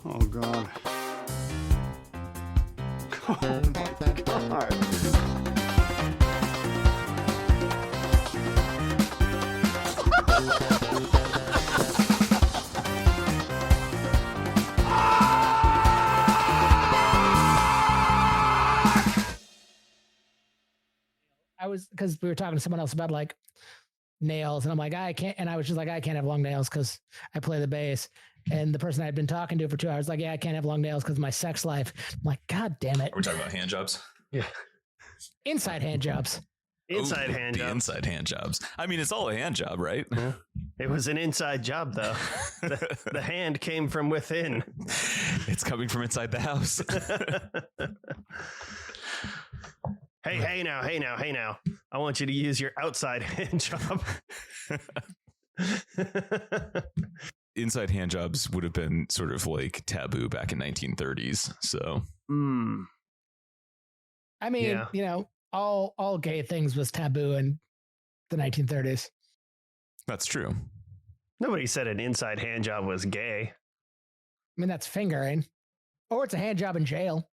Oh, God. Oh, my God. I was, because we were talking to someone else about like nails, and I'm like, I can't, and I was just like, I can't have long nails because I play the bass. And the person I'd been talking to for 2 hours, like, yeah, I can't have long nails because of my sex life. I'm like, God damn it. Are we talking about hand jobs? Yeah. Inside hand jobs. Inside Ooh, hand the job. inside hand jobs. I mean, it's all a hand job, right? Yeah. It was an inside job, though. The hand came from within. It's coming from inside the house. Hey now. I want you to use your outside hand job. Inside hand jobs would have been sort of like taboo back in 1930s. So, I mean, Yeah. you know, all gay things was taboo in the 1930s. that's true. Nobody said an inside hand job was gay. I mean, that's fingering. Or it's a hand job in jail.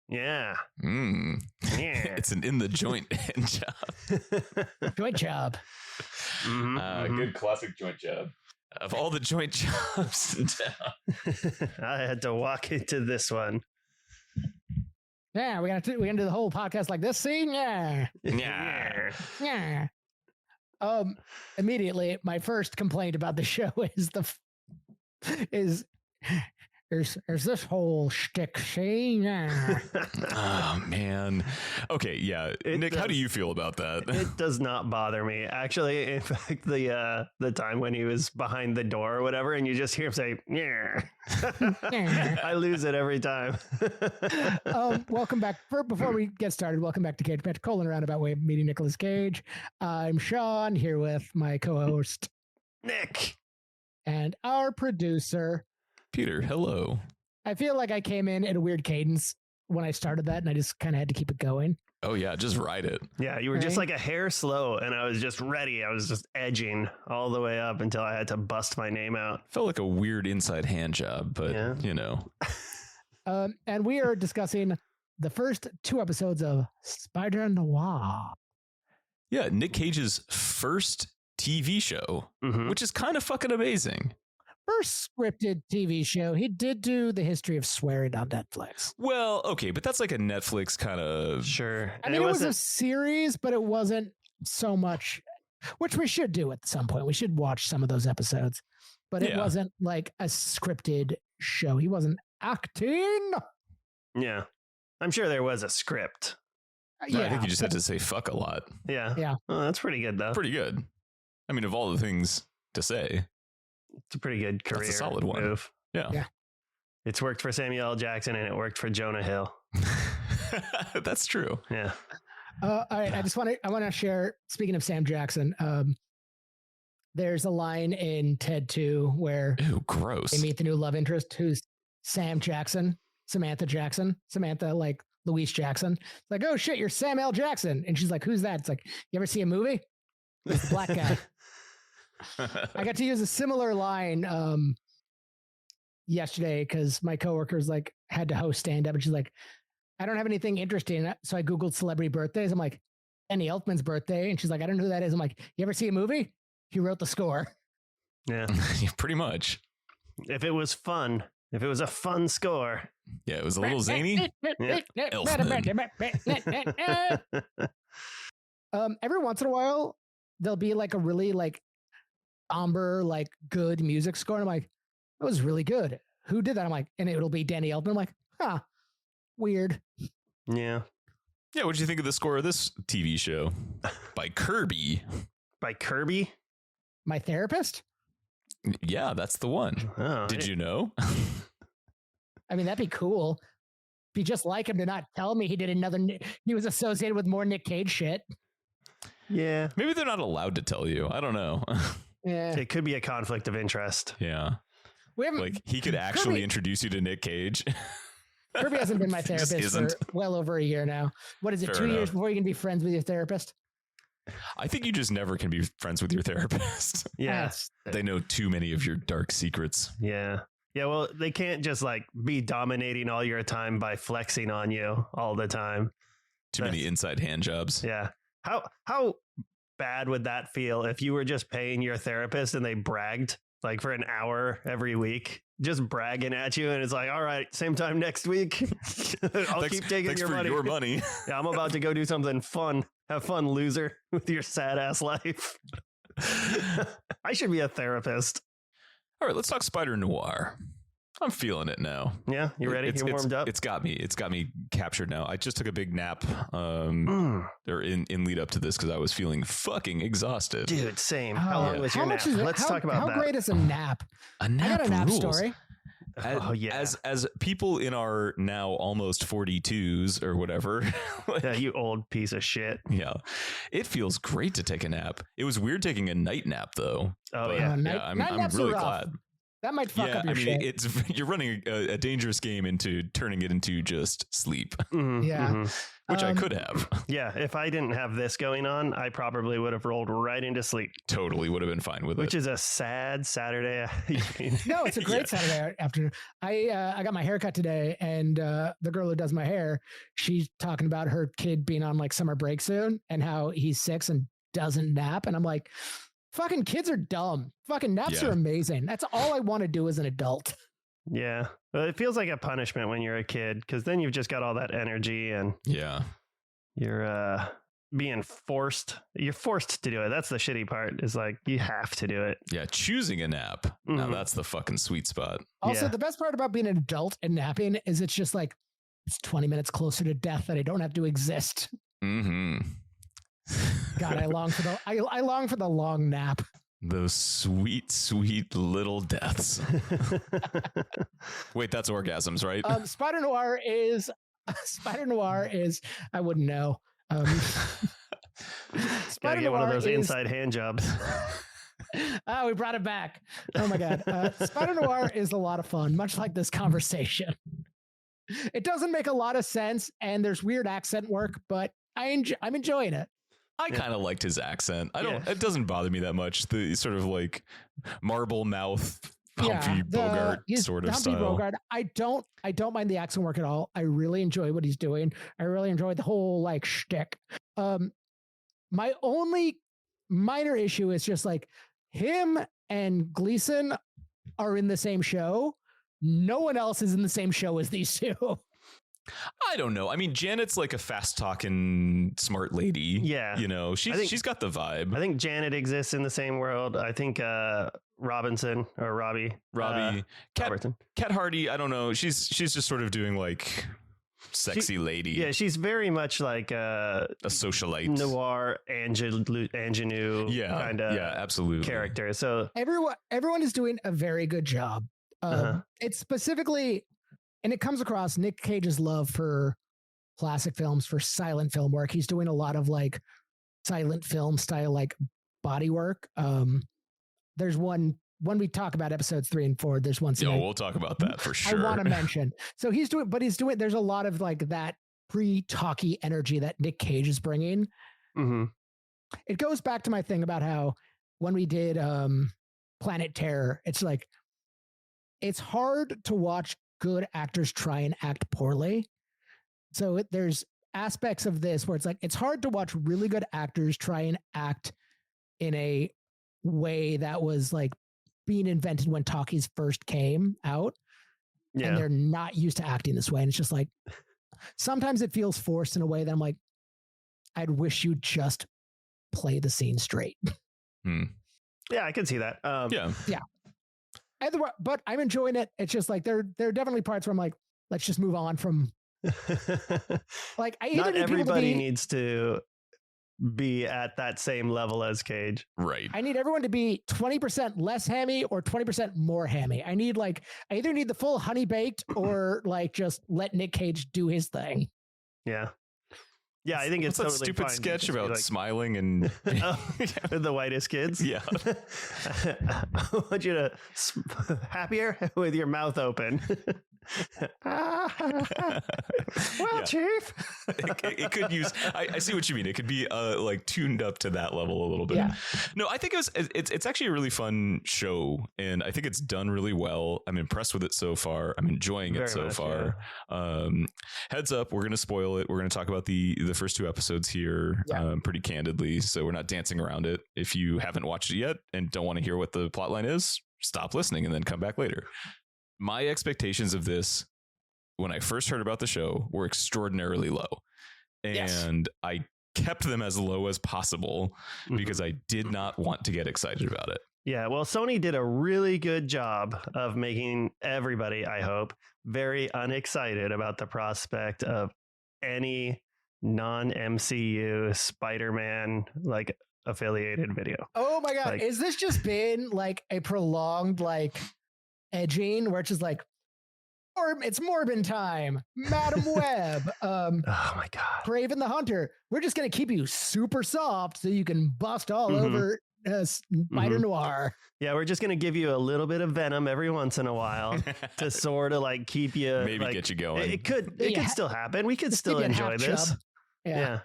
Yeah. Mm. Yeah. It's an in the joint hand job. Joint job. Good classic joint job. Of all the joint jobs in town. I had to walk into this one. Yeah, we're gonna do the whole podcast like this. See, yeah, Yeah. yeah. Immediately, my first complaint about the show is there's this whole shtick. See, yeah. Oh man. Okay, yeah. Nick, how does- do you feel about that? It does not bother me. Actually, in fact, the time when he was behind the door or whatever, and you just hear him say, yeah. I lose it every time. Welcome back. Before we get started, welcome back to Cage Match Colon Roundabout Way of meeting Nicolas Cage. I'm Sean here with my co-host Nick. and our producer. Peter, hello. I feel like I came in at a weird cadence when I started that, and I just kind of had to keep it going. Oh yeah, just ride it. Yeah, you were just Right. like a hair slow, and I was just ready. I was just edging all the way up until I had to bust my name out. Felt like a weird inside hand job, but Yeah. you know. And we are discussing the first 2 episodes of Spider-Noir. Yeah, Nick Cage's first TV show, Mhm. which is kind of fucking amazing. First scripted TV show. He did do the history of swearing on Netflix. Well, okay, but that's like a Netflix kind of Sure. I And mean, it was a wasn't- series, but it wasn't so much, which we should do at some point. We should watch some of those episodes, but it Yeah. wasn't like a scripted show. He wasn't acting. Yeah. I'm sure there was a script. I think you just had to say fuck a lot. Yeah. Yeah. Oh, that's pretty good, though. Pretty good. I mean, of all the things to say. It's a pretty good career That's a solid one. move. Yeah. Yeah. It's worked for Samuel L. Jackson and it worked for Jonah Hill. That's true. Yeah. All right. I want to share, speaking of Sam Jackson, there's a line in Ted 2 where Ew, gross. they meet the new love interest who's Sam Jackson, Samantha like Louise Jackson. It's like, oh shit, you're Sam L. Jackson. And she's like, who's that? It's like, you ever see a movie? It's the black guy. I got to use a similar line yesterday because my coworkers like had to host stand up, and she's like, I don't have anything interesting. So I Googled celebrity birthdays. I'm like, Andy Elfman's birthday. And she's like, I don't know who that is. I'm like, you ever see a movie? He wrote the score. Yeah. Yeah, pretty much. If it was fun, if it was a fun score. Yeah, it was a little zany. Every once in a while, there'll be like a really like somber, like good music score. And I'm like, that was really good. Who did that? I'm like, and it'll be Danny Elfman. I'm like, huh, weird. Yeah. Yeah, what did you think of the score of this TV show? By Kirby. By Kirby? My therapist? Yeah, that's the one. Oh, Did you know? I mean, that'd be cool. Be just like him to not tell me he did he was associated with more Nic Cage shit. Yeah. Maybe they're not allowed to tell you. I don't know. Yeah. It could be a conflict of interest. Yeah. We haven't, Like he could actually Kirby- introduce you to Nick Cage. Kirby hasn't been my He just therapist for isn't. well over a year now. What is it, Fair 2 years enough. before you can be friends with your therapist? I think you just never can be friends with your therapist. Yeah. That's- They know too many of your dark secrets. Yeah. Yeah, well, they can't just like be dominating all your time by flexing on you all the time. Too many inside hand jobs. Yeah. How bad would that feel if you were just paying your therapist and they bragged like for an hour every week, just bragging at you, and it's like, all right, same time next week. I'll keep taking your money. Your money. Yeah, I'm about to go do something fun. Have fun, loser, with your sad ass life. I should be a therapist. All right, let's talk Spider-Noir. I'm feeling it now. Yeah, you ready? You warmed up? It's got me captured now. I just took a big nap or in lead up to this because I was feeling fucking exhausted. Dude, same. How long was your nap? Let's talk about that. How great is a nap? A nap I got a nap rules. story. As people in our now almost 42s or whatever. Like, yeah, you old piece of shit. Yeah. It feels great to take a nap. It was weird taking a night nap though. Oh, yeah. I'm really glad. That might fuck up your shit. You're running a dangerous game into turning it into just sleep. Mm-hmm, yeah. Which I could have. Yeah. If I didn't have this going on, I probably would have rolled right into sleep. Totally would have been fine with Which is a sad Saturday. No, it's a great Saturday afternoon. I got my haircut today, and the girl who does my hair, she's talking about her kid being on like summer break soon and how he's 6 and doesn't nap. And I'm like, fucking kids are dumb. Fucking naps are amazing. That's all I want to do as an adult. Yeah. Well, it feels like a punishment when you're a kid, because then you've just got all that energy and you're being forced. You're forced to do it. That's the shitty part, is like you have to do it. Yeah. Choosing a nap. Mm-hmm. Now that's the fucking sweet spot. Also, the best part about being an adult and napping is it's just like it's 20 minutes closer to death that I don't have to exist. Mm-hmm. God, I long for the long nap. Those sweet, sweet little deaths. Wait, that's orgasms, right? Spider-Noir is I wouldn't know. Gotta get one of those inside hand jobs. Oh, we brought it back. Oh my God. Spider-Noir is a lot of fun, much like this conversation. It doesn't make a lot of sense and there's weird accent work, but I'm enjoying it. I kind of liked his accent. It doesn't bother me that much. The sort of like marble mouth, Humphrey Bogart sort of Humphrey style. Bogart. I don't mind the accent work at all. I really enjoy what he's doing. I really enjoy the whole like shtick. My only minor issue is just like him and Gleason are in the same show. No one else is in the same show as these two. I don't know. I mean, Janet's like a fast talking smart lady. Yeah. You know, she's got the vibe. I think Janet exists in the same world. I think Robbie, Cat Hardy, I don't know. She's just sort of doing like sexy lady. Yeah, she's very much like a socialite noir ingenue kind of absolutely character. So everyone is doing a very good job. It's specifically, and it comes across Nic Cage's love for classic films, for silent film work. He's doing a lot of like silent film style, like body work. There's one when we talk about episodes 3 and 4, there's one scene. We'll talk about that for sure. I want to mention. So he's doing, there's a lot of like that pre-talky energy that Nic Cage is bringing. Mm-hmm. It goes back to my thing about how when we did Planet Terror, it's like, it's hard to watch good actors try and act poorly. So there's aspects of this where it's like, it's hard to watch really good actors try and act in a way that was like being invented when talkies first came out. Yeah. And they're not used to acting this way. And it's just like, sometimes it feels forced in a way that I'm like, I'd wish you'd just play the scene straight. Yeah, I can see that. Yeah. But I'm enjoying it. It's just like there are definitely parts where I'm like, let's just move on from. Like, not everybody needs to be at that same level as Cage. Right. I need everyone to be 20% less hammy or 20% more hammy. I either need the full honey baked or like just let Nic Cage do his thing. Yeah. Yeah, I think it's What's that totally stupid fine to sketch just be about like, smiling and the whitest kids. yeah. I want you to happier with your mouth open. Well, Yeah. Chief. It could use. I see what you mean. It could be like tuned up to that level a little bit. Yeah. No, I think it's actually a really fun show, and I think it's done really well. I'm impressed with it so far. I'm enjoying it Very so much, far. Heads up, we're going to spoil it. We're going to talk about the first 2 episodes here pretty candidly, so we're not dancing around it. If you haven't watched it yet and don't want to hear what the plotline is, stop listening and then come back later. My expectations of this when I first heard about the show were extraordinarily low. And I kept them as low as possible because I did not want to get excited about it. Yeah, well, Sony did a really good job of making everybody, I hope, very unexcited about the prospect of any non-MCU Spider-Man like affiliated video. Oh my God. Like- Is this just been like a prolonged like edging where it's just like, or it's Morbin time, Madam Web, Oh my God. Craven the Hunter. We're just going to keep you super soft so you can bust all over Spider-Noir. Yeah, we're just going to give you a little bit of venom every once in a while to sort of like keep you Maybe like, get you going. It could still happen. We could still Maybe a enjoy half this. chub. Yeah.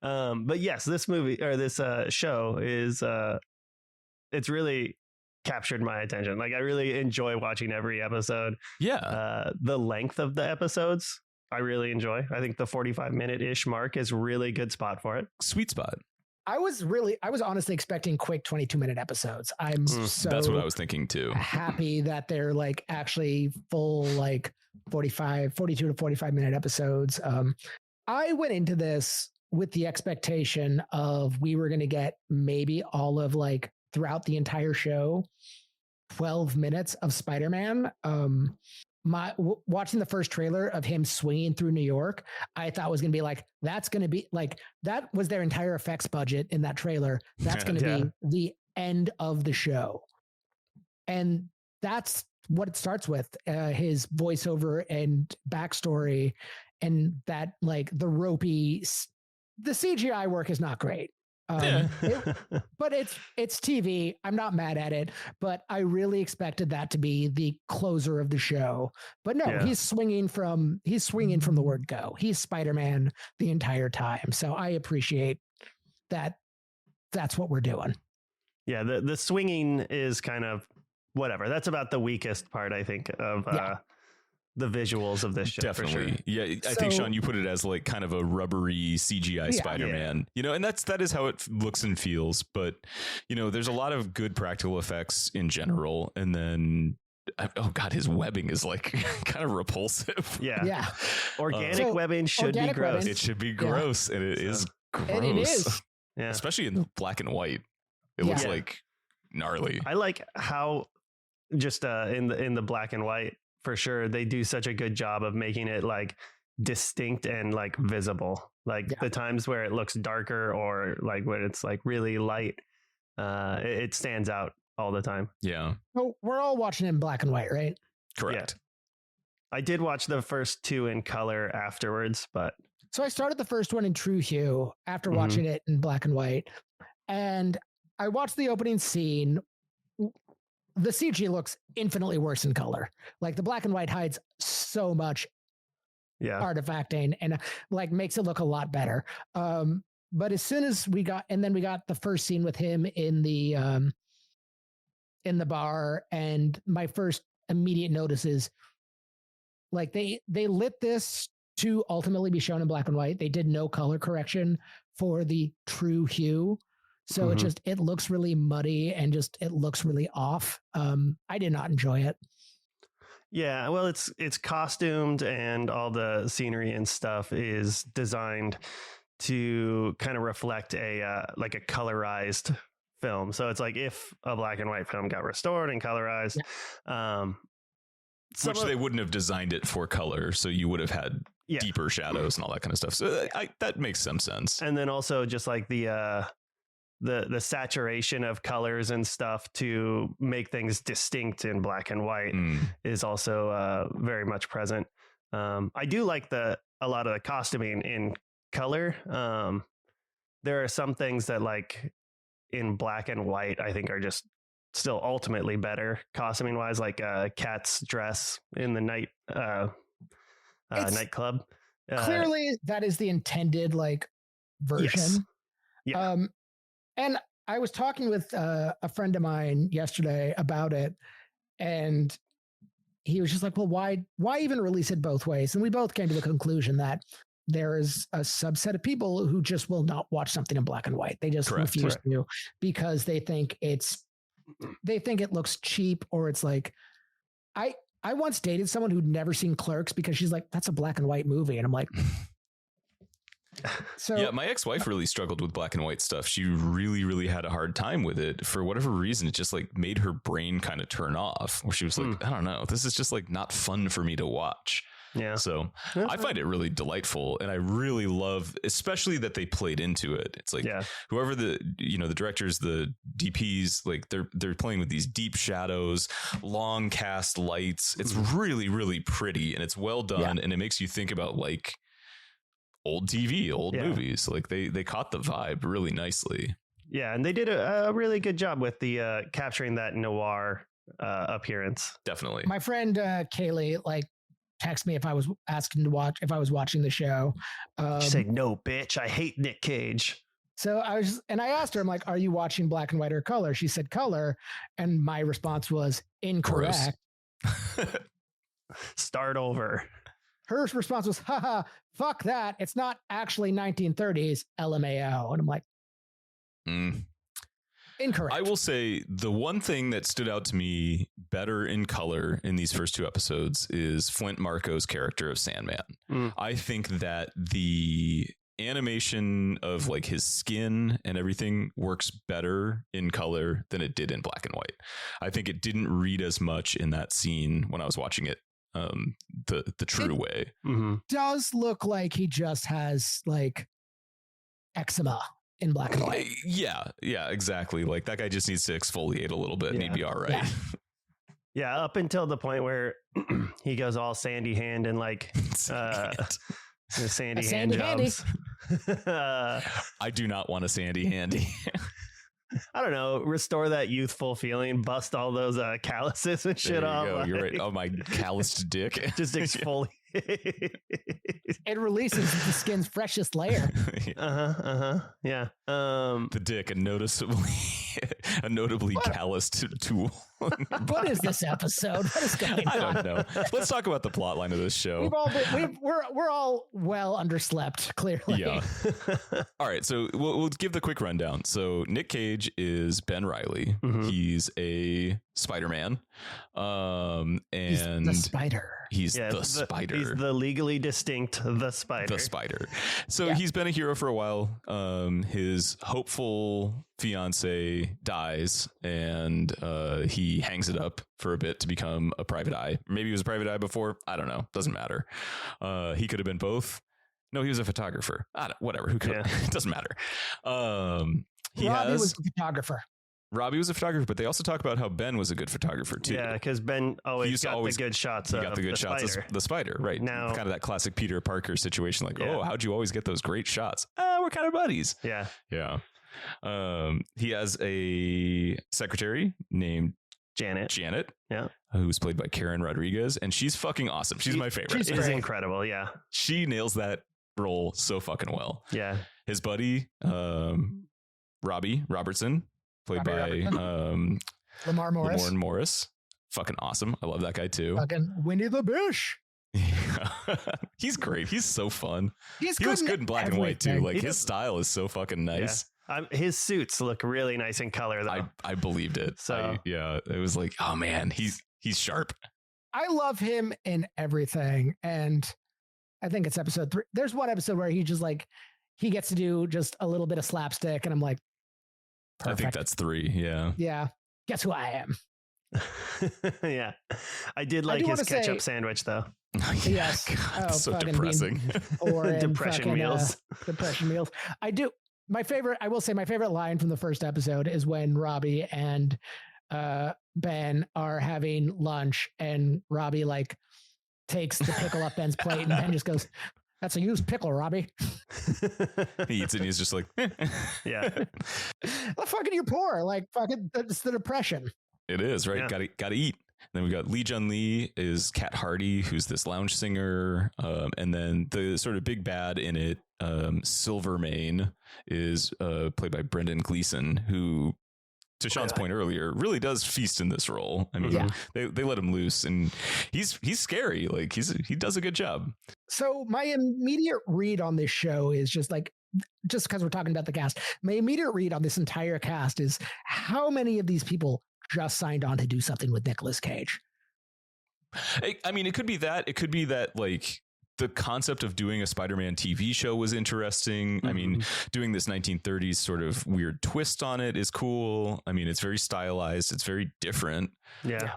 But yes, this movie or this show is it's really captured my attention. Like I really enjoy watching every episode. Yeah. The length of the episodes I really enjoy. I think the 45-minute-ish mark is really good spot for it. Sweet spot. I was honestly expecting quick 22-minute episodes. I'm so That's what I was thinking too. happy that they're like actually full like 42 to 45-minute episodes. I went into this with the expectation of we were going to get maybe all of like throughout the entire show 12 minutes of Spider-Man. Watching the first trailer of him swinging through New York, I thought was going to be like, that's going to be like, that was their entire effects budget in that trailer. That's going to be the end of the show. And that's what it starts with, his voiceover and backstory, and that like the ropey, the CGI work is not great. But it's TV. I'm not mad at it, but I really expected that to be the closer of the show. But no, he's swinging from the word go. He's Spider-Man the entire time. So I appreciate that. That's what we're doing. Yeah, the swinging is kind of whatever. That's about the weakest part, I think, of the visuals of this show. Definitely. For sure. Yeah. I think, Sean, you put it as like kind of a rubbery CGI Spider-Man, you know, and that is how it looks and feels. But, you know, there's a lot of good practical effects in general. And then, oh God, his webbing is like kind of repulsive. Yeah. Organic webbing should be gross. It should be gross. And it is gross. And it is. Yeah. Especially in black and white. It looks like gnarly. I like how just in the black and white, for sure, they do such a good job of making it like distinct and like visible. Like the times where it looks darker or like when it's like really light, it stands out all the time. Yeah. So we're all watching in black and white, right? Correct. Yeah. I did watch the first 2 in color afterwards, but so I started the first one in true hue after watching it in black and white, and I watched the opening scene. The CG looks infinitely worse in color. Like the black and white hides so much artifacting and like makes it look a lot better. But as soon as we got the first scene with him in the bar, and my first immediate notice is like they lit this to ultimately be shown in black and white. They did no color correction for the true hue. So it looks really muddy and it looks really off. I did not enjoy it. Yeah, well, it's costumed and all the scenery and stuff is designed to kind of reflect a like a colorized film. So it's like if a black and white film got restored and colorized, which they wouldn't have designed it for color, so you would have had deeper shadows and all that kind of stuff. So that makes some sense. And then also just like the saturation of colors and stuff to make things distinct in black and white is also very much present. I do like a lot of the costuming in color. There are some things that like in black and white, I think are just still ultimately better costuming wise, like Kat's dress in the nightclub. Clearly that is the intended like version. Yes. Yeah. And I was talking with a friend of mine yesterday about it, and he was just like, well, why even release it both ways? And we both came to the conclusion that there is a subset of people who just will not watch something in black and white. They just refuse to, because they think it looks cheap, or it's like, I once dated someone who'd never seen Clerks because she's like, that's a black and white movie. And I'm like, so yeah, my ex-wife really struggled with black and white stuff. She really, really had a hard time with it. For whatever reason, it just like made her brain kind of turn off, where she was like, I don't know, this is just like not fun for me to watch. Yeah. So I find it really delightful, and I really love, especially that they played into it. It's like whoever the directors, the DPs, like they're playing with these deep shadows, long cast lights. It's really, really pretty, and it's well done, and it makes you think about like old TV, old movies. Like they caught the vibe really nicely. Yeah, and they did a really good job with the capturing that noir appearance. Definitely. My friend Kaylee like text me if I was watching the show. She said, "No, bitch, I hate Nic Cage." So I asked her, I'm like, "Are you watching black and white or color?" She said color, and my response was incorrect. Start over. Her response was, haha, fuck that. It's not actually 1930s, LMAO. And I'm like, incorrect. I will say the one thing that stood out to me better in color in these first two episodes is Flint Marco's character of Sandman. I think that the animation of like his skin and everything works better in color than it did in black and white. I think it didn't read as much in that scene when I was watching it the true way. Does look like he just has like eczema in black and white. Yeah, exactly. Like that guy just needs to exfoliate a little bit and he'd be all right. Yeah, up until the point where he goes all sandy hand and like the sandy hand jobs. I do not want a sandy handy. I don't know, restore that youthful feeling, bust all those calluses and shit off. Go. You're right. Oh, my calloused dick. Just exfoliate. It releases the skin's freshest layer. Yeah. The dick, a notably calloused tool. What is this episode? What is going on? I don't know. Let's talk about the plot line of this show. We're all well underslept, clearly. Yeah. All right. So we'll give the quick rundown. So Nic Cage is Ben Reilly. He's a Spider-Man. And he's the Spider. He's the Spider. He's the legally distinct The Spider. So he's been a hero for a while. His hopeful fiance dies, and he hangs it up for a bit to become a private eye. Maybe he was a private eye before. I don't know. Doesn't matter. He could have been both. No, he was a photographer. Whatever. Who could? It doesn't matter. Robbie was a photographer. Robbie was a photographer, but they also talk about how Ben was a good photographer too. Yeah, because Ben always got the good shots. He got the good shots of the spider, right? Now, kind of that classic Peter Parker situation. Like, oh, how'd you always get those great shots? We're kind of buddies. Yeah. He has a secretary named Janet. Yeah. Who's played by Karen Rodriguez, and she's fucking awesome. She's my favorite. She's incredible. Yeah. She nails that role so fucking well. Yeah. His buddy, Robbie Robertson, played by Lamar Morris. Fucking awesome. I love that guy too. Fucking Winnie the Bish. He's great. He's so fun. He looks good in black and white too. Like his style is so fucking nice. His suits look really nice in color though. I believed it. So it was like, oh man, he's sharp. I love him in everything. And I think it's episode 3. There's one episode where he just like, he gets to do just a little bit of slapstick. And I'm like, perfect. I think that's 3. Yeah. Yeah. Guess who I am? Yeah. I did like his ketchup sandwich though. Yes. God, so depressing. Depression meals. Depression meals. I will say my favorite line from the first episode is when Robbie and Ben are having lunch and Robbie like takes the pickle up Ben's plate, and Ben just goes, "That's a used pickle, Robbie." He eats it and he's just like, Yeah. Well, fucking you're poor. Like fucking it's the depression. it is, right? Yeah. Gotta eat. And then we got Lee Jun Lee is Cat Hardy, who's this lounge singer. And then the sort of big bad in it, Silvermane, is played by Brendan Gleeson, who, to Sean's point earlier, really does feast in this role. I mean, they let him loose, and he's scary. Like he does a good job. So my immediate read on this show is just because we're talking about the cast, my immediate read on this entire cast is how many of these people just signed on to do something with Nicolas Cage. I mean, it could be that. It could be that, like, the concept of doing a Spider-Man TV show was interesting. I mean, doing this 1930s sort of weird twist on it is cool. I mean, it's very stylized. It's very different. Yeah.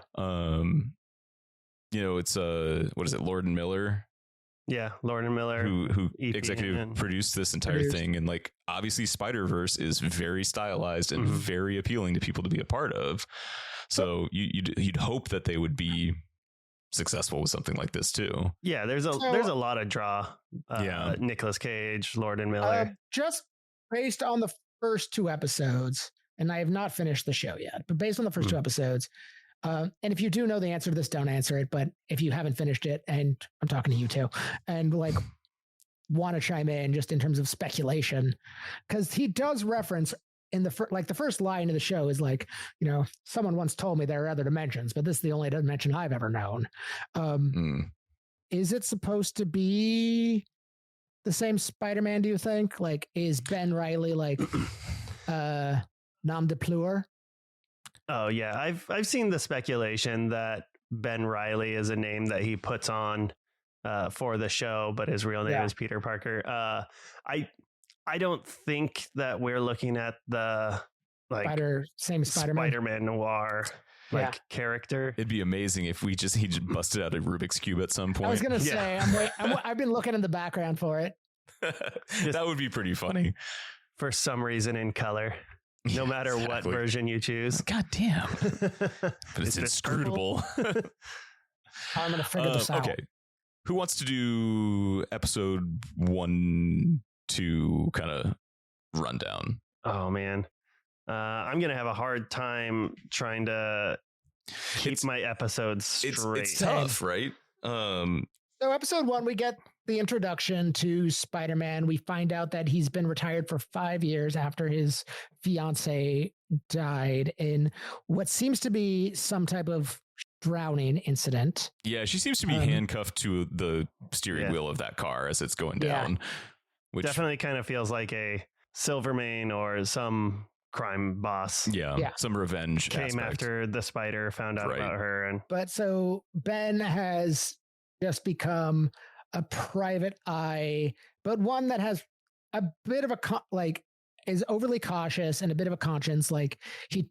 It's what is it, Lord and Miller? Yeah, Lord and Miller, who EP executive and produced this entire thing, and like obviously Spider-Verse is very stylized and very appealing to people to be a part of. So you'd hope that they would be successful with something like this too. Yeah, there's a lot of draw. Nicolas Cage, Lord and Miller. Just based on the first 2 episodes, and I have not finished the show yet, but based on the first 2 episodes. And if you do know the answer to this, don't answer it. But if you haven't finished it, and I'm talking to you too, and like want to chime in just in terms of speculation, because he does reference in the first line of the show is like, someone once told me there are other dimensions, but this is the only dimension I've ever known. Is it supposed to be the same Spider-Man? Do you think? Like, is Ben Reilly like nom de plume? Oh yeah, I've seen the speculation that Ben Reilly is a name that he puts on for the show, but his real name is Peter Parker. I don't think that we're looking at the Spider-Man Noir character. It'd be amazing if he just busted out a Rubik's Cube at some point. I was gonna say I've been looking in the background for it. That would be pretty funny. For some reason in color. No matter what version you choose. God damn. But it's inscrutable. I'm going to figure this out. Okay. Who wants to do episode 1, 2 kind of rundown? Oh, man. I'm going to have a hard time trying to keep my episodes straight. It's tough, right? So episode 1, we get the introduction to Spider-Man. We find out that he's been retired for 5 years after his fiance died in what seems to be some type of drowning incident. Yeah, she seems to be handcuffed to the steering wheel of that car as it's going down. Which definitely kind of feels like a Silvermane or some crime boss. Yeah. Some revenge came aspect. After the spider found out about her. But so Ben has just become a private eye, but one that has a bit of is overly cautious and a bit of a conscience. Like he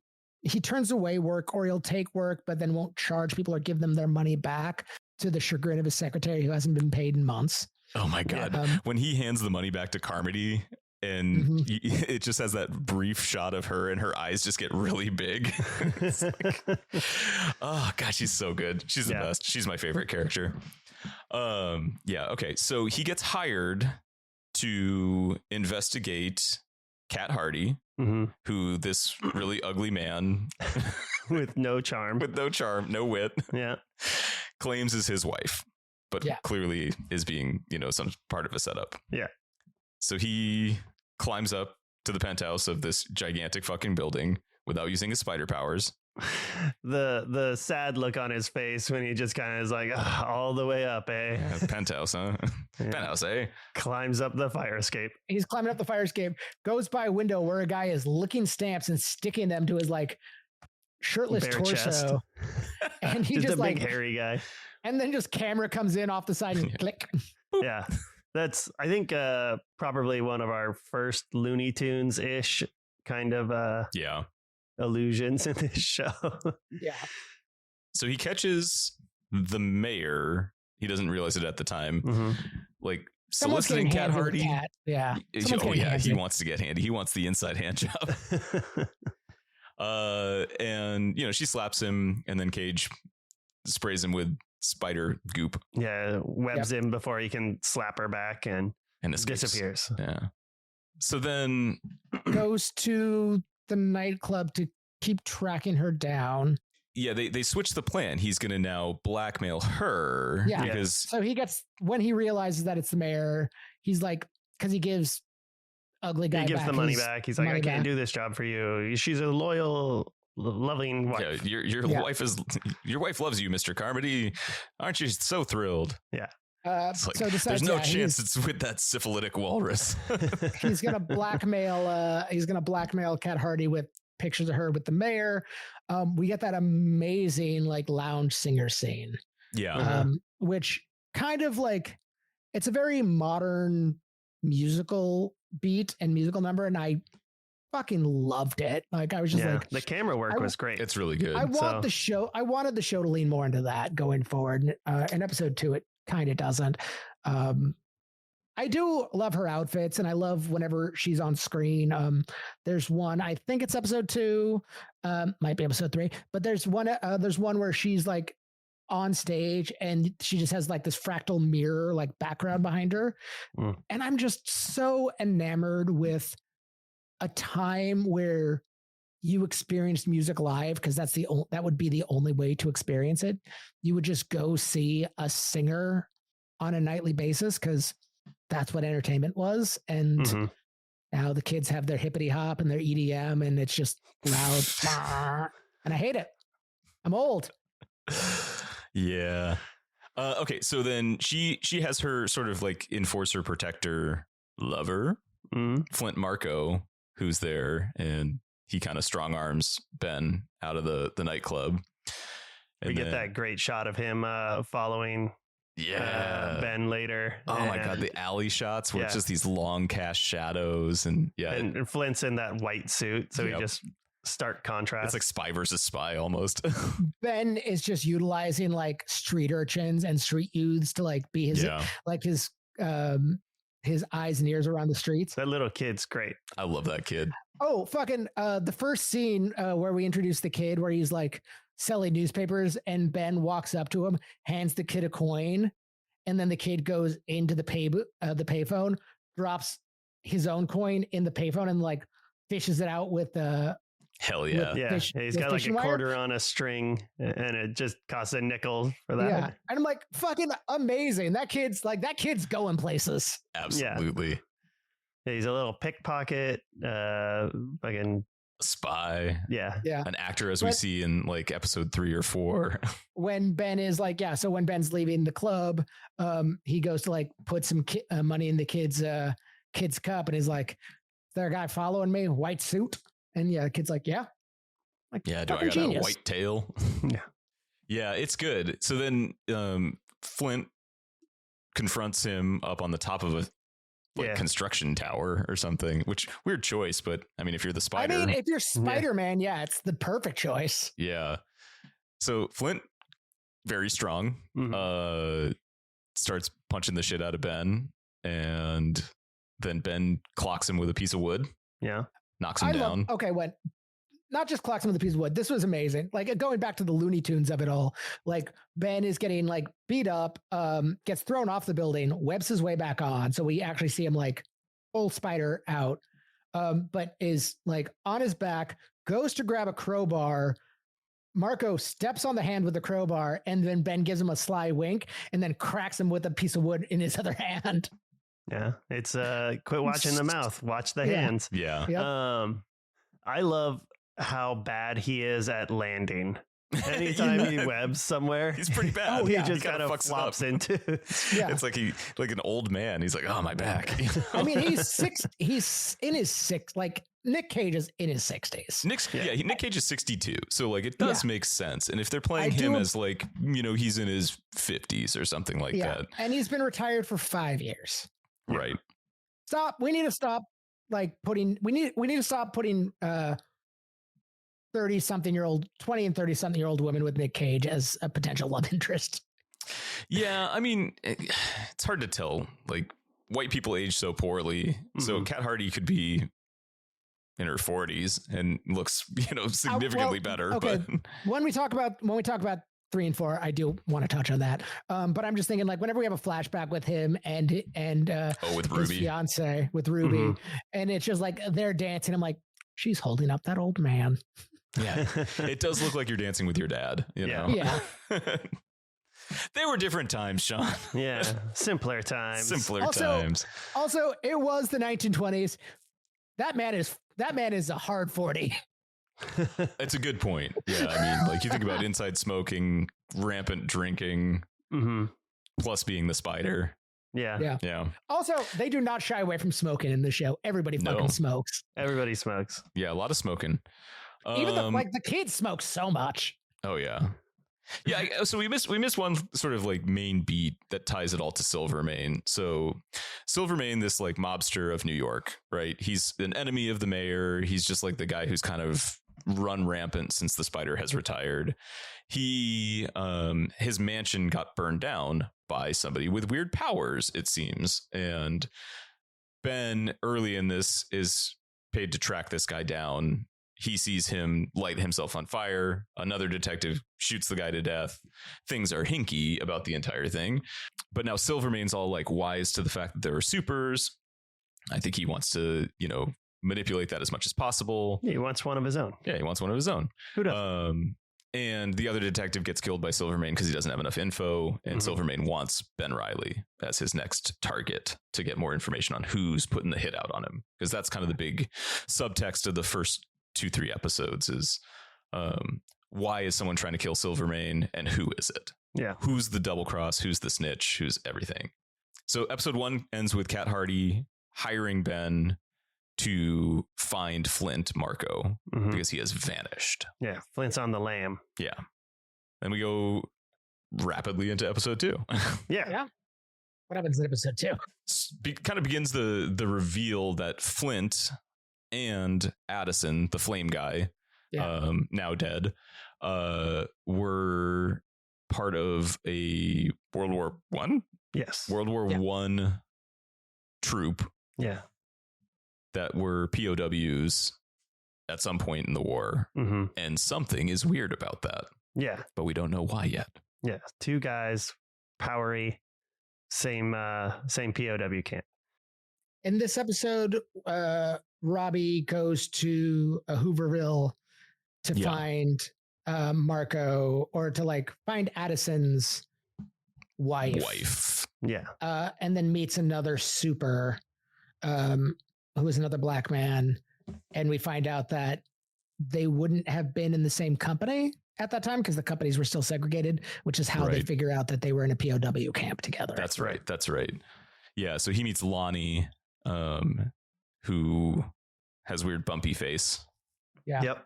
turns away work, or he'll take work, but then won't charge people or give them their money back, to the chagrin of his secretary who hasn't been paid in months. Oh my God. When he hands the money back to Carmody and it just has that brief shot of her and her eyes just get really big. It's like, oh God, she's so good. She's the best. She's my favorite character. Okay. So he gets hired to investigate Cat Hardy, who this really ugly man with no charm, no wit, claims is his wife, but clearly is being, some part of a setup. Yeah. So he climbs up to the penthouse of this gigantic fucking building without using his spider powers. The sad look on his face when he just kind of is like, all the way up, eh? Yeah, penthouse, huh? Penthouse, eh? Climbs up the fire escape. He's climbing up the fire escape, goes by a window where a guy is licking stamps and sticking them to his shirtless bare torso. chest. And he just a big hairy guy. And then just camera comes in off the side and click. Yeah. That's, I think, probably one of our first Looney Tunes-ish kind of illusions in this show. Yeah. So he catches the mayor. He doesn't realize it at the time. Soliciting Cat Hardy. Yeah. He wants to get handy. He wants the inside hand job. And she slaps him, and then Cage sprays him with spider goop. Yeah, webs him before he can slap her back and escapes. disappears. Yeah. So then goes to the nightclub to keep tracking her down. Yeah, they switch the plan. He's going to now blackmail her. Yeah. Because So when he realizes that it's the mayor, he's like, because he gives ugly guy he gives back the money his back. He's like, I money can't back. do this job for you. She's a loyal, loving wife. yeah, your wife loves you, Mr. Carmody. Aren't you so thrilled? Yeah. It's like, so decides, there's no chance it's with that syphilitic walrus. he's gonna blackmail Cat Hardy with pictures of her with the mayor. We get that amazing like lounge singer scene. Yeah. Which kind of like, it's a very modern musical beat and musical number, and I fucking loved it. Like I was just like, the camera work was great. It's really good. I wanted the show to lean more into that going forward. In episode 2, it kind of doesn't. I do love her outfits, and I love whenever she's on screen. There's one, I think it's episode 2, might be episode 3, but there's one where she's like on stage and she just has like this fractal mirror like background behind her. And I'm just so enamored with a time where you experienced music live, because that would be the only way to experience it. You would just go see a singer on a nightly basis, because that's what entertainment was. And now the kids have their hippity hop and their EDM, and it's just loud. And I hate it. I'm old. Yeah. Okay. So then she has her sort of like enforcer, protector, lover, Flint Marco, who's there, and he kind of strong arms Ben out of the nightclub. And we get that great shot of him following Ben later. Oh my God, the alley shots where it's just these long cast shadows, and and Flint's in that white suit, so he just stark contrast. It's like Spy versus Spy almost. Ben is just utilizing like street urchins and street youths to like be his his eyes and ears around the streets. That little kid's great. I love that kid. Oh, fucking the first scene where we introduce the kid, where he's like selling newspapers, and Ben walks up to him, hands the kid a coin, and then the kid goes into the payphone, drops his own coin in the payphone, and like fishes it out with hell yeah. He's got like a quarter on a string, and it just costs a nickel for that. Yeah, and I'm like, fucking amazing. That kid's going places. Absolutely. Yeah, he's a little pickpocket, fucking spy. Yeah. An actor, as we see in like episode 3 or 4. When Ben is like, so when Ben's leaving the club, he goes to like put some money in the kid's cup, and he's like, is there a guy following me? White suit? And the kid's like, yeah. Like, do I got a white tail? Yeah, it's good. So then Flint confronts him up on the top of a construction tower or something, which weird choice, but I mean, if you're the spider, I mean, if you're Spider-Man, it's the perfect choice. Yeah. So Flint, very strong, starts punching the shit out of Ben, and then Ben clocks him with a piece of wood. Yeah. Knocks him down. Not just clocks him with a piece of wood. This was amazing. Like going back to the Looney Tunes of it all, like Ben is getting like beat up, gets thrown off the building, webs his way back on. So we actually see him like full spider out, but is like on his back, goes to grab a crowbar. Marco steps on the hand with the crowbar, and then Ben gives him a sly wink and then cracks him with a piece of wood in his other hand. Yeah. It's quit watching the mouth, watch the hands. Yeah. Yep. I love how bad he is at landing. Anytime he webs somewhere, he's pretty bad. He just kind of flops into. It's like like an old man. He's like, oh, my back. I mean, he's in his six. Like Nic Cage is in his 60s. Nic Cage is 62, so like it does make sense. And if they're playing him as like he's in his 50s or something like that, and he's been retired for 5 years. Right. We need to stop like putting. We need to stop putting 30-something-year-old, 20 and 30-something-year-old women with Nic Cage as a potential love interest. Yeah, I mean, it's hard to tell. Like, white people age so poorly. So Cat Hardy could be in her 40s and looks, significantly better. Okay. But when we talk about 3 and 4, I do want to touch on that. But I'm just thinking, like, whenever we have a flashback with him and with his Ruby. fiance, with Ruby, and it's just like they're dancing. I'm like, she's holding up that old man. Yeah, it does look like you're dancing with your dad. You know. Yeah. They were different times, Sean. Yeah, simpler times. Times. Also, it was the 1920s. That man is a hard 40. It's a good point. Yeah, I mean, like you think about inside smoking, rampant drinking, plus being the spider. Yeah. Also, they do not shy away from smoking in the show. Everybody fucking smokes. Everybody smokes. Yeah, a lot of smoking. Even the kids smoke so much. Oh yeah. Yeah, so we missed one sort of like main beat that ties it all to Silvermane. So Silvermane, this like mobster of New York, right? He's an enemy of the mayor. He's just like the guy who's kind of run rampant since the spider has retired. He his mansion got burned down by somebody with weird powers, it seems. And Ben early in this is paid to track this guy down. He sees him light himself on fire. Another detective shoots the guy to death. Things are hinky about the entire thing. But now Silvermane's all like wise to the fact that there are supers. I think he wants to, manipulate that as much as possible. He wants one of his own. Yeah, he wants one of his own. Who doesn't? And the other detective gets killed by Silvermane because he doesn't have enough info. And Silvermane wants Ben Reilly as his next target to get more information on who's putting the hit out on him. Because that's kind of the big subtext of the first 2-3 episodes is why is someone trying to kill Silvermane and who is it? Yeah. Who's the double cross? Who's the snitch? Who's everything? So episode 1 ends with Cat Hardy hiring Ben to find Flint Marco because he has vanished. Yeah. Flint's on the lam. Yeah. Then we go rapidly into episode 2. Yeah. What happens in episode 2? Kind of begins the reveal that Flint and Addison, the flame guy, now dead, were part of a World War One. Yes. World War One troop. Yeah. That were POWs at some point in the war. And something is weird about that. Yeah. But we don't know why yet. Yeah. 2 guys, powery, same POW camp. In this episode, Robbie goes to Hooverville to find Marco, or to like find Addison's wife. Yeah. And then meets another super, who is another black man. And we find out that they wouldn't have been in the same company at that time because the companies were still segregated, which is how they figure out that they were in a POW camp together. That's right. That's right. Yeah. So he meets Lonnie, who has weird bumpy face. Yeah. Yep.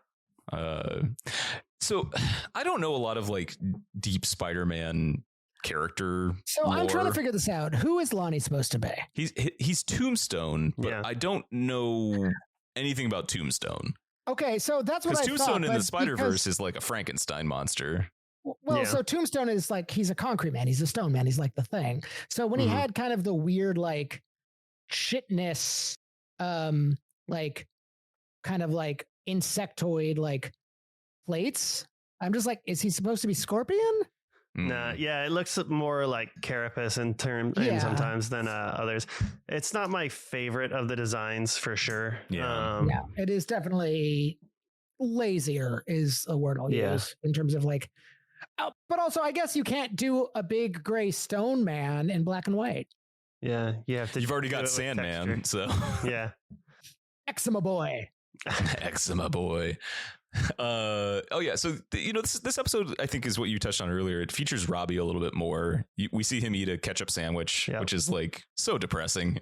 So I don't know a lot of like deep Spider-Man character. So I'm trying to figure this out. Who is Lonnie supposed to be? He's Tombstone, but I don't know anything about Tombstone. Okay, so that's what I thought. Because Tombstone in the Spider-Verse is like a Frankenstein monster. Well, so Tombstone is like, he's a concrete man. He's a stone man. He's like the Thing. So when he had kind of the weird like shitness, like kind of like insectoid like plates, I'm just like, is he supposed to be Scorpion? Nah, yeah, it looks more like Carapace in sometimes than others. It's not my favorite of the designs for sure. Yeah, it is definitely lazier is a word I'll use in terms of like, but also I guess you can't do a big gray stone man in black and white. Yeah, you've already got Sandman, so yeah, Eczema boy. Eczema boy. So this episode I think is what you touched on earlier. It features Robbie a little bit more. We see him eat a ketchup sandwich, which is like so depressing,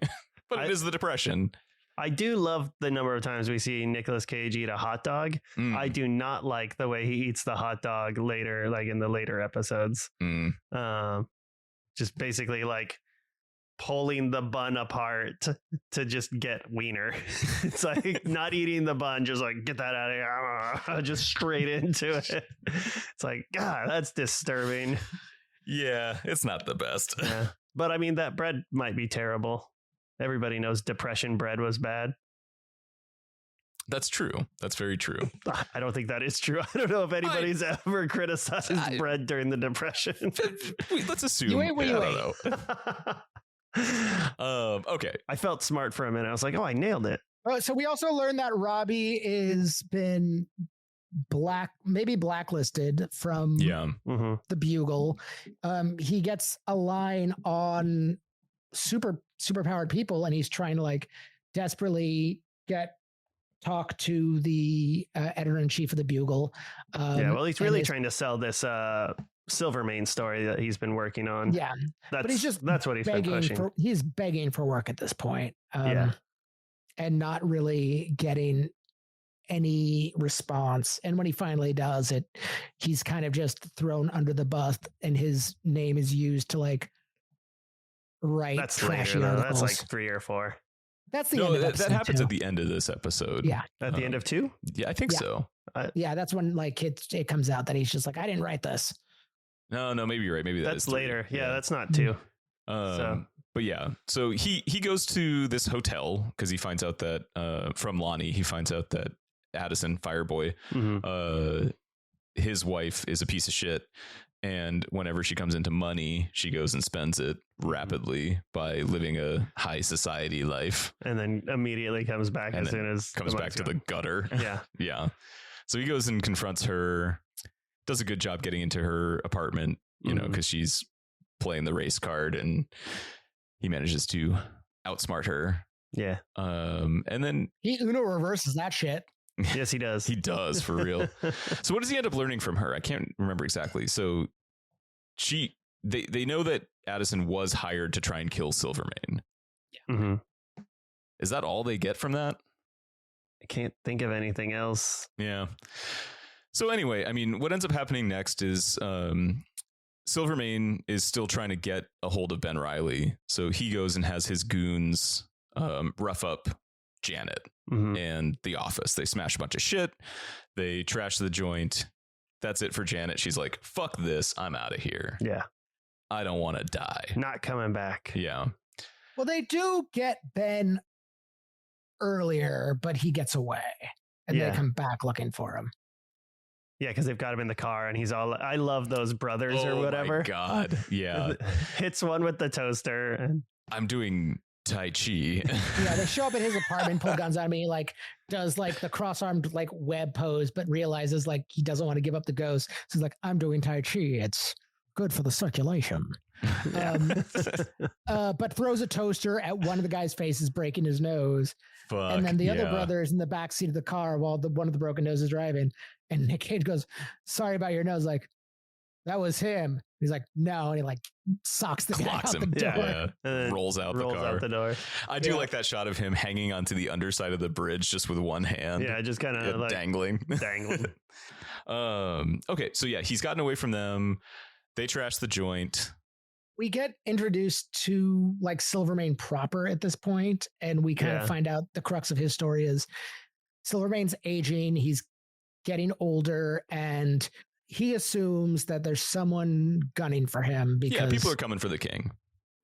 but it is the depression. I do love the number of times we see Nicolas Cage eat a hot dog. I do not like the way he eats the hot dog later, like in the later episodes. Just basically like pulling the bun apart to just get wiener. It's like not eating the bun, just like get that out of here, just straight into it. It's like, God, that's disturbing. Yeah, it's not the best. Yeah. But I mean, that bread might be terrible. Everybody knows depression bread was bad. That's true. That's very true. I don't think that is true. I don't know if anybody's ever criticized bread during the Depression. Let's assume. You ain't what you I don't know. Okay. I felt smart for a minute. I was like, oh, I nailed it. So we also learned that Robbie has been maybe blacklisted from the Bugle. He gets a line on superpowered people, and he's trying to like desperately talk to the editor-in-chief of the Bugle. Well, he's really trying to sell this Silvermane story that he's been working on. Yeah, but that's what he's been pushing. He's begging for work at this point. And not really getting any response. And when he finally does it, he's kind of just thrown under the bus, and his name is used to like write trashy articles. That's like 3 or 4. That's the end of episode that happens 2. at the end of this episode. Yeah. At the end of 2? Yeah, I think so. That's when like it comes out that he's just like, I didn't write this. No, maybe you're right. Maybe that's later. Yeah, that's not 2. But yeah, so he goes to this hotel because he finds out that from Lonnie, he finds out that Addison, Fireboy, his wife is a piece of shit. And whenever she comes into money, she goes and spends it rapidly by living a high society life. And then immediately comes back as soon as comes back to the gutter. Yeah. Yeah. So he goes and confronts her, does a good job getting into her apartment, you know, because she's playing the race card, and he manages to outsmart her. Yeah. And then he Uno reverses that shit. Yes, he does. He does, for real. So what does he end up learning from her? I can't remember exactly. So they know that Addison was hired to try and kill Silvermane. Yeah. Mm-hmm. Is that all they get from that? I can't think of anything else. Yeah. So anyway, I mean, what ends up happening next is Silvermane is still trying to get a hold of Ben Reilly. So he goes and has his goons rough up Janet and the office. They smash a bunch of shit. They trash the joint. That's it for Janet. She's like, fuck this. I'm out of here. Yeah. I don't want to die. Not coming back. Yeah. Well, they do get Ben earlier, but he gets away, and they come back looking for him. Yeah, because they've got him in the car, and he's all, I love those brothers or whatever. Oh my God. Yeah. Hits one with the toaster. And I'm doing Tai Chi. Yeah, they show up at his apartment, pull guns on me, like does like the cross-armed like web pose, but realizes like he doesn't want to give up the ghost. So he's like, I'm doing Tai Chi. It's good for the circulation. But throws a toaster at one of the guy's faces, breaking his nose. Fuck, and then the other brother is in the back seat of the car while one of the broken noses is driving. And Nic Cage goes, sorry about your nose. Like, that was him. He's like, no. And he like socks the guy out the door. Yeah. Rolls out the door. I do like that shot of him hanging onto the underside of the bridge just with one hand. Yeah, just kind of like dangling. Dangling. Okay, so yeah, he's gotten away from them. They trash the joint. We get introduced to like Silvermane proper at this point, and we kind of find out the crux of his story is Silvermane's aging. He's getting older, and he assumes that there's someone gunning for him because people are coming for the king.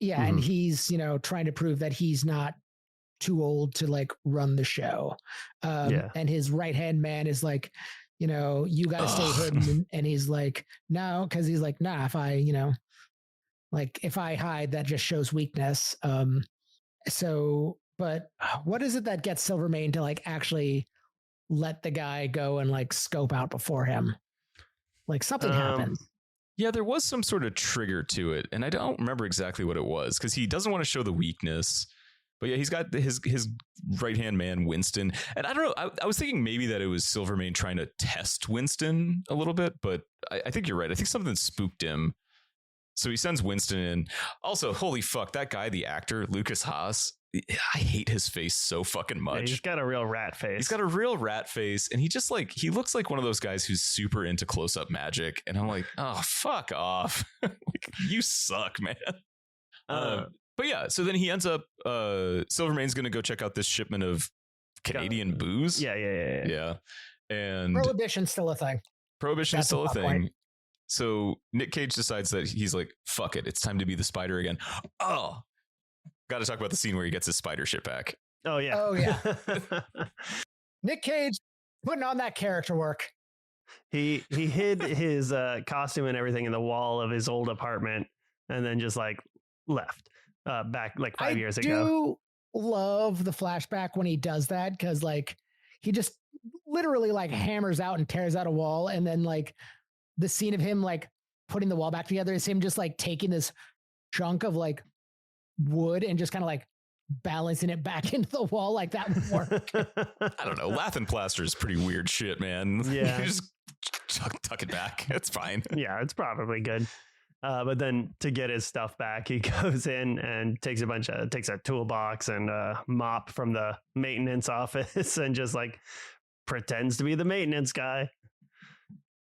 Yeah. And he's, trying to prove that he's not too old to like run the show. And his right-hand man is like, you got to stay hidden. And he's like, no, because he's like, nah, if I, if I hide, that just shows weakness. But what is it that gets Silvermane to like actually let the guy go and like scope out before him? Like something happens. Yeah, there was some sort of trigger to it, and I don't remember exactly what it was because he doesn't want to show the weakness. But yeah, he's got his right-hand man, Winston. And I don't know, I was thinking maybe that it was Silvermane trying to test Winston a little bit, but I think you're right. I think something spooked him. So he sends Winston in. Also, holy fuck, that guy, the actor, Lucas Haas, I hate his face so fucking much. Yeah, he's got a real rat face. And he just like, he looks like one of those guys who's super into close-up magic. And I'm like, oh, fuck off. Like, you suck, man. But yeah, so then he ends up, Silvermane's going to go check out this shipment of Canadian booze. Yeah. And Prohibition's still a thing. Prohibition is still a thing. Point. So Nic Cage decides that he's like, fuck it, it's time to be the Spider again. Oh, got to talk about the scene where he gets his spider shit back. Oh yeah. Nic Cage putting on that character work. He hid his costume and everything in the wall of his old apartment, and then just like left back like 5 years ago. I do love the flashback when he does that, because like he just literally like hammers out and tears out a wall, and then like the scene of him like putting the wall back together is him just like taking this chunk of like wood and just kind of like balancing it back into the wall. Like that would work. I don't know. Lath and plaster is pretty weird shit, man. Yeah. You just tuck it back. It's fine. Yeah, it's probably good. But then to get his stuff back, he goes in and takes a toolbox and a mop from the maintenance office and just like pretends to be the maintenance guy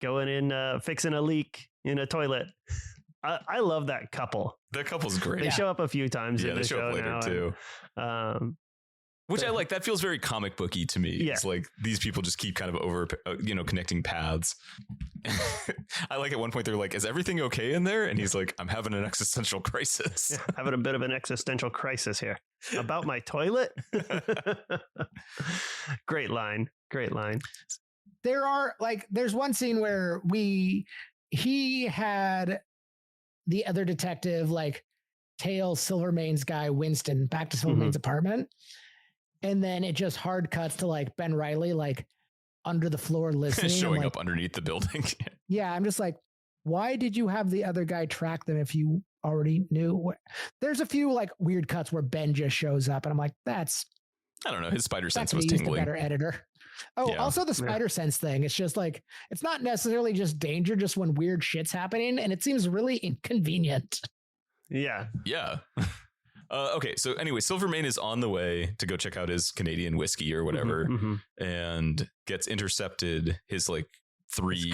going in, fixing a leak in a toilet. I love that couple. That couple's great. They show up a few times in they the show show up later now, too. Which I like. That feels very comic booky to me. Yeah. It's like these people just keep kind of over, connecting paths. I like at one point they're like, "Is everything okay in there?" And he's like, "I'm having an existential crisis." Yeah, having a bit of an existential crisis here about my toilet. Great line. There's one scene where he had the other detective like tail Silvermane's guy Winston back to Silvermane's apartment, and then it just hard cuts to like Ben Reilly like under the floor listening, showing like, up underneath the building. Yeah, I'm just like, why did you have the other guy track them if you already knew? There's a few like weird cuts where Ben just shows up, and I'm like, I don't know. His spider sense was was tingling. a better editor. Oh, Yeah. Also the spider sense thing. It's just like, it's not necessarily just danger, just when weird shit's happening, and it seems really inconvenient. Yeah. Yeah. Okay. So anyway, Silvermane is on the way to go check out his Canadian whiskey or whatever, and gets intercepted. His like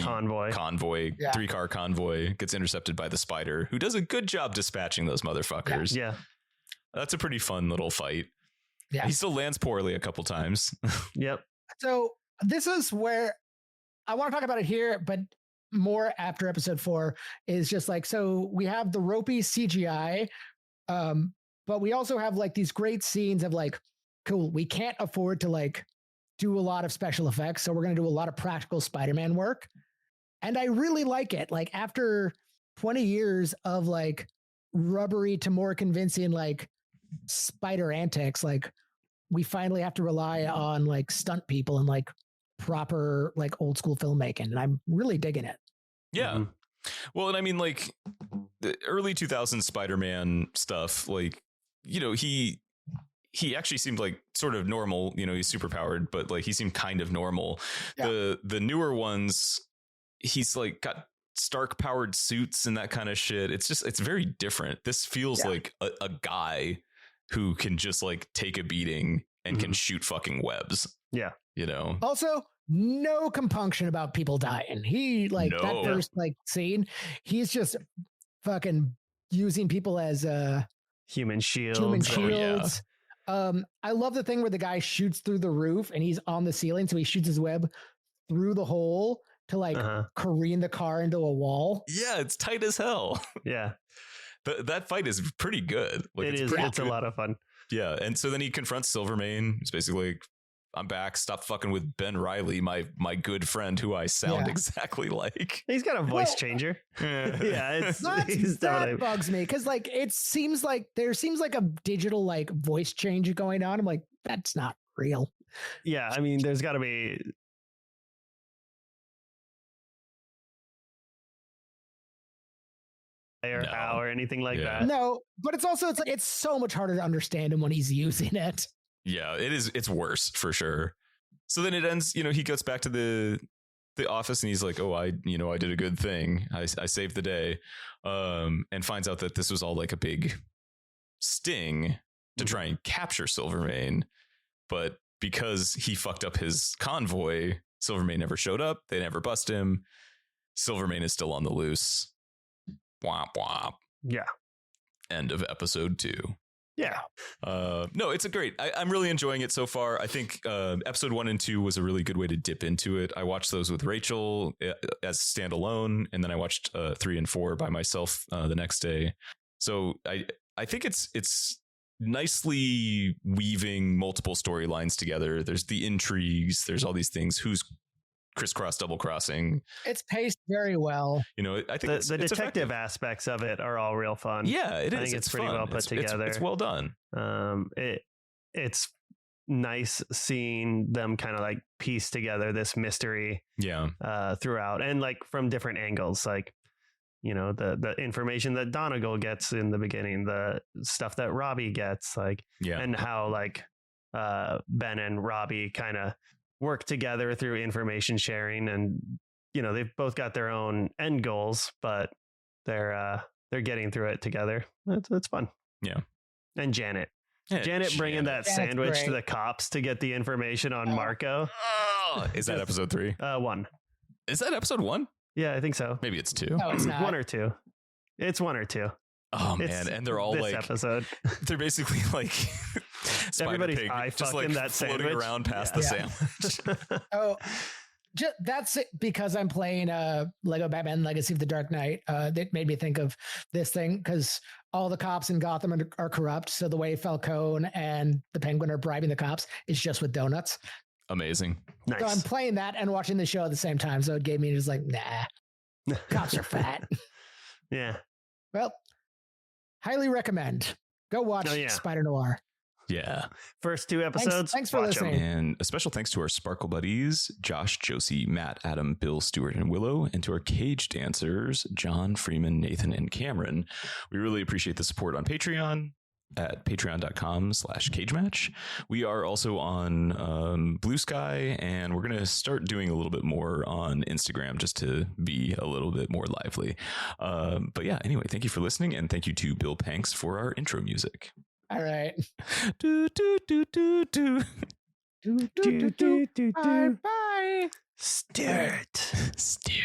convoy, 3-car convoy gets intercepted by the spider, who does a good job dispatching those motherfuckers. Yeah. That's a pretty fun little fight. Yeah. He still lands poorly a couple times. Yep. So this is where I want to talk about it here, but more after episode 4 is just like, so we have the ropey CGI, but we also have like these great scenes of like, cool, we can't afford to like do a lot of special effects, so we're going to do a lot of practical Spider-Man work. And I really like it. Like after 20 years of like rubbery to more convincing like spider antics, like we finally have to rely on like stunt people and like proper like old school filmmaking, and I'm really digging it. Yeah. Well, and I mean, like the early 2000s Spider-Man stuff, like, he actually seemed like sort of normal. He's super powered, but like he seemed kind of normal. Yeah. The newer ones, he's like got Stark powered suits and that kind of shit. It's very different. This feels like a guy who can just like take a beating and can shoot fucking webs. Yeah. Also, no compunction about people dying. He like that first like scene, he's just fucking using people as human shields. I love the thing where the guy shoots through the roof and he's on the ceiling, so he shoots his web through the hole to like careen the car into a wall. Yeah, it's tight as hell. Yeah. That fight is pretty good. Like, it's a lot of fun. Yeah, and so then he confronts Silvermane. It's basically like, I'm back. Stop fucking with Ben Reilly, my good friend, who I sound exactly like. He's got a voice changer. Yeah, that bugs me because like there seems like a digital like voice change going on. I'm like, that's not real. Yeah, I mean, there's got to be. Or anything like that. No, but it's so much harder to understand him when he's using it. Yeah, it is. It's worse for sure. So then it ends, he gets back to the office and he's like, oh, I did a good thing. I saved the day. And finds out that this was all like a big sting to try and capture Silvermane. But because he fucked up his convoy, Silvermane never showed up. They never bust him. Silvermane is still on the loose. Womp womp. Yeah. End of episode 2. Yeah. No, it's I'm really enjoying it so far. I think episode 1 and 2 was a really good way to dip into it. I watched those with Rachel as standalone, and then I watched 3 and 4 by myself the next day. So I think it's nicely weaving multiple storylines together. There's the intrigues. There's all these things. Who's crisscross, double crossing. It's paced very well. You know, I think the detective aspects of it are all real fun. Yeah, it is. I think it's pretty fun. well put together. It's well done. It's nice seeing them kind of like piece together this mystery throughout, and like from different angles, like, you know, the information that Donegal gets in the beginning, the stuff that Robbie gets, like, and how like Ben and Robbie kind of work together through information sharing, and, you know, they've both got their own end goals, but they're getting through it together. It's fun. Yeah. And Janet bringing that sandwich to the cops to get the information on Marco. Oh, is that episode 3? 1. Is that episode 1? Yeah, I think so. Maybe it's 2. No, it's not. 1 or 2. It's 1 or 2. Oh man, and they're all like episode. They're basically like everybody's Pig, eye just fucking like that floating sandwich around past the sandwich. Oh, that's it, because I'm playing Lego Batman Legacy of the Dark Knight. That made me think of this thing, because all the cops in Gotham are corrupt. So the way Falcone and the Penguin are bribing the cops is just with donuts. Amazing. Nice. So I'm playing that and watching the show at the same time. So it gave me just like, nah, cops are fat. Yeah. Well, highly recommend. Go watch Spider-Noir. Yeah. First 2 episodes. Thanks for listening. And a special thanks to our Sparkle buddies, Josh, Josie, Matt, Adam, Bill, Stuart, and Willow, and to our cage dancers, John, Freeman, Nathan, and Cameron. We really appreciate the support on Patreon at patreon.com/cagematch. We are also on Blue Sky, and we're going to start doing a little bit more on Instagram just to be a little bit more lively. But yeah, anyway, thank you for listening, and thank you to Bill Panks for our intro music. All right. Do, do, do, do, do. Do, do, do, do. Bye. Stuart. Stuart.